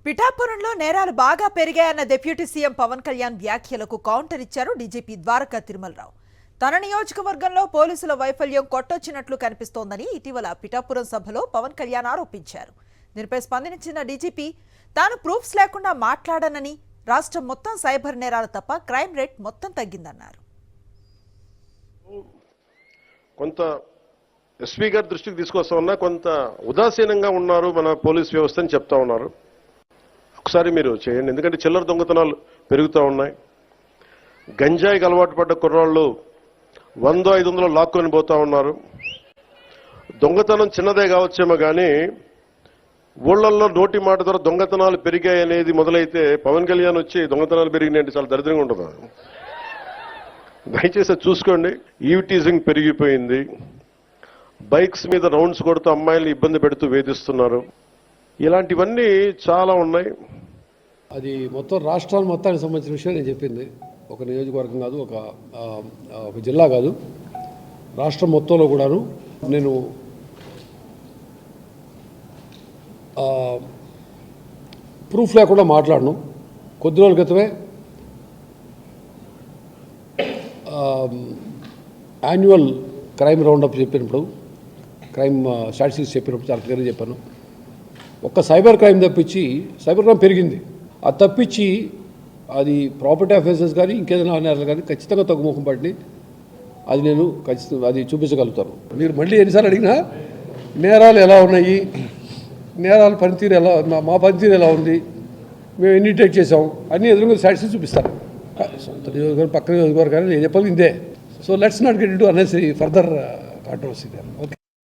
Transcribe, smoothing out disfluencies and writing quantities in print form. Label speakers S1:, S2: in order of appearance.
S1: పిఠాపురంలో నేరాలు బాగా పెరిగాయన్న డిప్యూటీ సీఎం పవన్ కళ్యాణ్ వ్యాఖ్యలకు కౌంటర్ ఇచ్చారు డీజీపీ ద్వారకా తిరుమలరావు. తన నియోజకవర్గంలో పోలీసుల వైఫల్యం కొట్టొచ్చినట్లు కనిపిస్తోందని ఇటీవల పిఠాపురం సభలో పవన్ కళ్యాణ్ ఆరోపించారు. దీనిపై స్పందించిన డీజీపీ తాను ప్రూఫ్స్ లేకుండా మాట్లాడనని, రాష్ట్రం మొత్తం సైబర్ నేరాలు తప్ప క్రైమ్ రేట్ మొత్తం తగ్గిందన్నారు.
S2: కొంత ఎస్పీ గారి దృష్టికి తీసుకొస్తా ఉన్నా కొంత ఉదాసీనంగా ఉన్నారు మన పోలీస్ వ్యవస్థ అని చెప్తా ఉన్నారు. ఒకసారి మీరు చేయండి, ఎందుకంటే చిల్లర దొంగతనాలు పెరుగుతూ ఉన్నాయి. గంజాయికి అలవాటు పడ్డ కుర్రాళ్ళు 100-500 లాక్కొని పోతా ఉన్నారు. దొంగతనం చిన్నదే కావచ్చేమో కానీ ఊళ్ళల్లో నోటి మాట ద్వారా దొంగతనాలు పెరిగాయి అనేది మొదలైతే పవన్ కళ్యాణ్ వచ్చి దొంగతనాలు పెరిగినాయంటే చాలా దరిద్రంగా ఉంటుంది. దయచేసి చూసుకోండి. ఈవ్ టీజింగ్ పెరిగిపోయింది. బైక్స్ మీద రౌండ్స్ కొడుతూ అమ్మాయిల్ని ఇబ్బంది పెడుతూ వేధిస్తున్నారు. ఇలాంటివన్నీ చాలా ఉన్నాయి.
S3: అది మొత్తం రాష్ట్రాలు మొత్తానికి సంబంధించిన విషయం నేను చెప్పింది. ఒక నియోజకవర్గం కాదు, ఒక జిల్లా కాదు, రాష్ట్రం మొత్తంలో కూడాను నేను ప్రూఫ్ లేకుండా మాట్లాడను. కొద్ది రోజుల క్రితమే యాన్యువల్ క్రైమ్ రౌండప్ చెప్పినప్పుడు, క్రైమ్ స్టాటిస్టిక్స్ చెప్పినప్పుడు చాలా క్లియర్గా చెప్పాను. ఒక్క సైబర్ క్రైమ్ తప్పించి, సైబర్ క్రైమ్ పెరిగింది, అది తప్పించి అది ప్రాపర్టీ అఫెన్సెస్ కానీ ఇంకేదైనా నేరాలు కానీ ఖచ్చితంగా తగ్గుముఖం పడి అది నేను ఖచ్చితంగా అది చూపించగలుగుతాను. మీరు మళ్ళీ ఎన్నిసార్లు అడిగినా నేరాలు ఎలా ఉన్నాయి, నేరాల పనితీరు ఎలా, మా పనితీరు ఎలా ఉంది, మేము ఎన్ని డిటెక్ట్ చేసాం అన్నీ ఎదురుగా స్టాటిస్టిక్స్ చూపిస్తాను. సొంత నియోజకవర్గం పక్క నియోజకవర్గాన్ని నేను చెప్పాలి ఇందే. So let's not get into unnecessary further controversy. Okay.